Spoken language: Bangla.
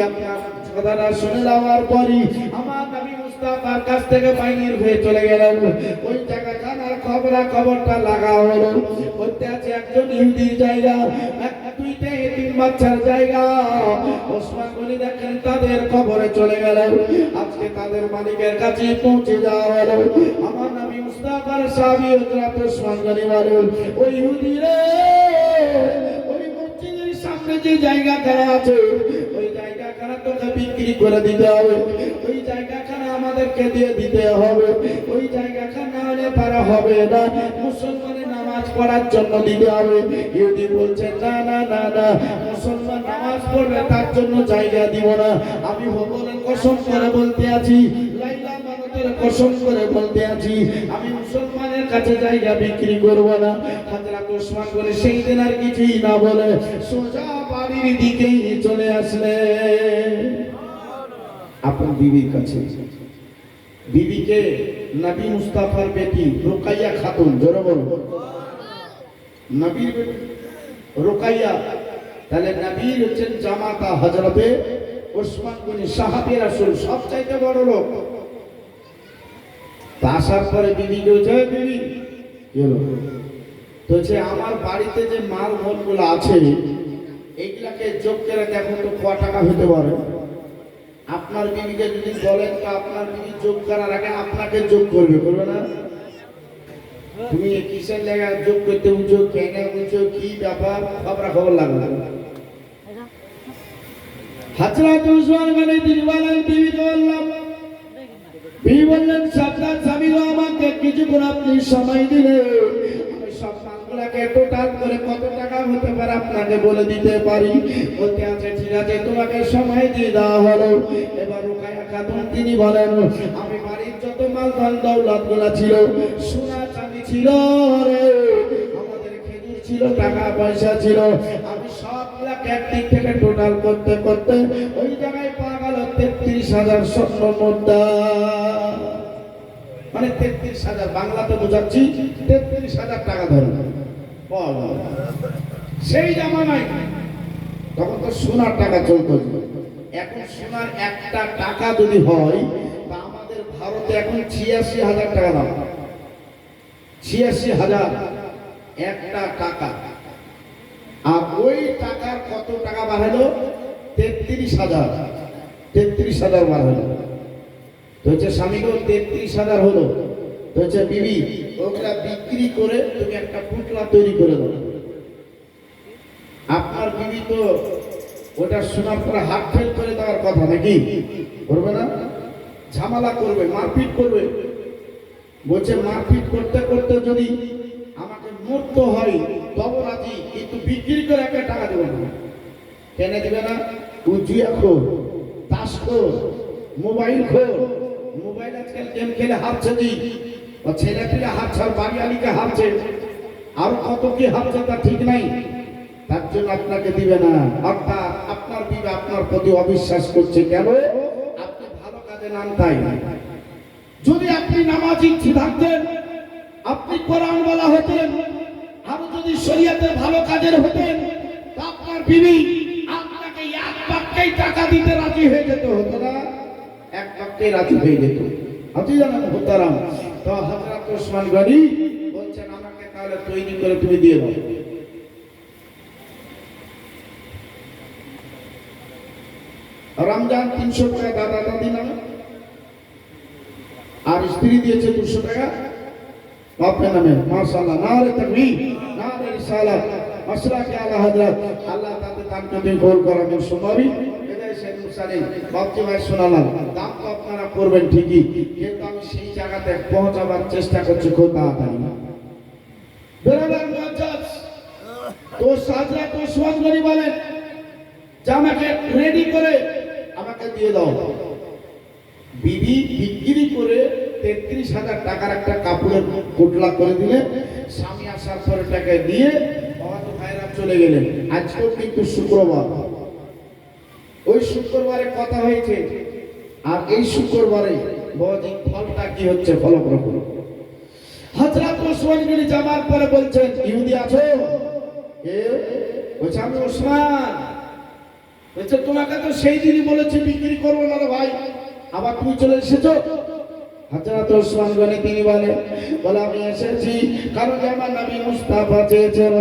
আপনার কথাটা শুনে যাওয়ার পরই আমার নবী মুস্তাফার কাছ থেকে বাইরের হয়ে চলে গেলেন। ওই জায়গাখানার খবরটা লাগা হলো। বলতে আছে একজন ইহুদির জায়গা, দুইটা এতিম বাচ্চার জায়গা। ওসমান গনি দেখেন তাদের খবরে চলে গেলেন। আজকে তাদের মালিকের কাছে পৌঁছে যাওয়া হলো। আমার নবী মুস্তাফার সাহাবী হযরত ওসমান গনি বলেন, ওই ইহুদি রে, ওই মসজিদের সামনে যে জায়গাখানা আছে, ওই জায়গাখানা তোকে বিক্রি করে দিতে হবে। ওই জায়গাখানা আমাদেরকে দিয়ে দিতে হবে। ওই জায়গাখানা হলে পারা হবে না, মুসলমানের নামাজ পড়ার জন্য দিতে হবে। ইহুদি বলছেন না না না না, মুসলমান নামাজ পড়বে তার জন্য জায়গা দিব না। আমি ভগবানের কসম করে বলতে আছি, লাইলা মানতের কসম করে বলতে আছি, আমি মুসলমানের কাছে জায়গা বিক্রি করব না। হযরত ওসমান বলে সেই দিন আর কিছুই না বলে সোজা বাড়ির দিকেই চলে আসলেন আপনার বিবির কাছে। বিবিকে নবী মুস্তাফার বেটি রুকাইয়া খাতুন, জোরে বলুন নবীর বেটি রুকাইয়া। তাহলে নবীর হচ্ছেন জামাতা হযরতে ওসমান গনি, সাহাবী রাসূল, সবচাইতে বড় লোক। আসার পরে বিবিকে বলছে, বিবি কি হলো? তো আমার বাড়িতে যে মাল মলগুলো আছে এইগুলাকে যোগ করে দেখো তো ক টাকা হতে পারে। আপনার বিবিকে যদি বলেন তো আপনার বিবি যোগ করার আগে আপনাকে যোগ করবে, করবে না? তুমি কিসের লেগা যোগ করতে উঠছো, কেন উঠছো, কি ব্যাপার, খবর লাগবে। হযরত ওসমান গনি তিনি বলেন, বিবিকে বললাম, বিবি বললেন সাবধান স্বামী গো, আমাকে কিছুক্ষণ আপনি সময় দিলে আমি সব মালগুলাকে টোটাল করে কত টাকা হতে পারে আপনাকে বলে দিতে পারি। বলতে আছে ঠিক আছে, তোমাকে সময় দিয়ে দেওয়া হলো। এবার রুকাইয়া খাতুন তিনি বলেন, আমি বাড়ির যত মাল ধন দৌলত গুলা ছিল, সোনা চাঁদি ছিল রে, আমাদের খেজুর ছিল, টাকা পয়সা ছিল, আমি সবগুলাকে একদিক থেকে টোটাল করতে করতে ওই জায়গায় পাওয়া গেল 33,000 স্বর্ণ মুদ্রা। মানে 33,000 বাংলাতে বোঝাচ্ছি, 33,000 টাকা ধরে সেই জামানায়। তখন তো সোনার টাকা চলত। এখন সোনার একটা টাকা যদি হয় তা আমাদের ভারতে এখন 86,000 টাকা দাম। 86,000 একটা টাকা। আর ওই টাকার কত টাকা বাড়ালো? 33,000। 33,000 বাড়ালো। তো হচ্ছে স্বামীকেও 33,000 হলো। তো হচ্ছে বিবি ওগুলা বিক্রি করে তুমি একটা পুতলা তৈরি করে দাও। আপনার বিবি তো ওটা শোনার পরে হাত ফেল করে দেওয়ার কথা নাকি? করবে না? ঝামেলা করবে, মারপিট করবে। বলছে মারপিট করতে করতে যদি আমাকে মরতে হয় তবে রাজি, কিন্তু বিক্রি করে একটা টাকা দেবে না। কেন দেবে না? ও জুয়া খোর, তাস খোর, মোবাইল খোর। মোবাইল আজকাল গেম খেলে হারছে, জি ও ছেলে পেলে হারছে, আর বাড়ি আলিকে হারছে, আর কত কি হারছে তা ঠিক নাই। তার জন্য আপনাকে দিবে না। অর্থাৎ আপনার বিবে আপনার প্রতি অবিশ্বাস করছে। কেন? আপনি ভালো কাজে নাম তাই। যদি আপনি নামাজি থাকতেন, আপনি কোরআন বলা হতেন, আর যদি শরীয়তের ভালো কাজের হতেন, তা আপনার বিবি আপনাকে এক বাক্যেই টাকা দিতে রাজি হয়ে যেত, হতো না? এক বাক্যেই রাজি হয়ে যেত। আপনি জানেন মুহতারাম, তো হযরত ওসমান গনি বলছেন আমাকে তাহলে তৈরি করে তুমি দিয়ে দাও। রমজান 300 টাকা দাদা দাদি নামে, আর স্ত্রী দিয়েছে 200 টাকা বাপের নামে। মাশাআল্লাহ, নারে তাকবীর, নারে রিসালাত, মাশরাকে আলা হযরত। আল্লাহ তাতে তানকে কবুল করেন। সুমারি এদাই শেখ মুসালিম বাপজি ভাই শোনালাম। দাম তো আপনারা করবেন ঠিকই, কিন্তু আমি সেই জায়গাতে পৌঁছাবার চেষ্টা করছি খুব তাড়াতাড়ি। বেরাদার মুআজ্জাজ, তো হযরত ওসমান গনি বলেন যে আমাকে রেডি করে আমাকে দিয়ে দাও। বিবি বিক্রি করে 33,000 টাকার একটা কাপড়ের পোটলা করে দিলে, স্বামী আসার পরে টাকা দিয়ে বাবা ভাইরা চলে গেলেন। আজকেও কিন্তু শুক্রবার, ওই শুক্রবারে কথা হয়েছে, আর এই শুক্রবারে বাবাজি ফলটা কি হচ্ছে ফলপ্রদ। হযরত ওসমান গনি যাবার পরে বলছেন, ইহুদি আছো? কে? বলছে আমি ওসমান। বলছে তোমাকে তো সেই দিনই বলেছি বিক্রি করবো না রে ভাই, আবার তুমি চলে এসেছো। হযরত ওসমান গনি তিনি বলে আমি এসেছি কারণ আমার নবী মুস্তাফা চেয়েছেন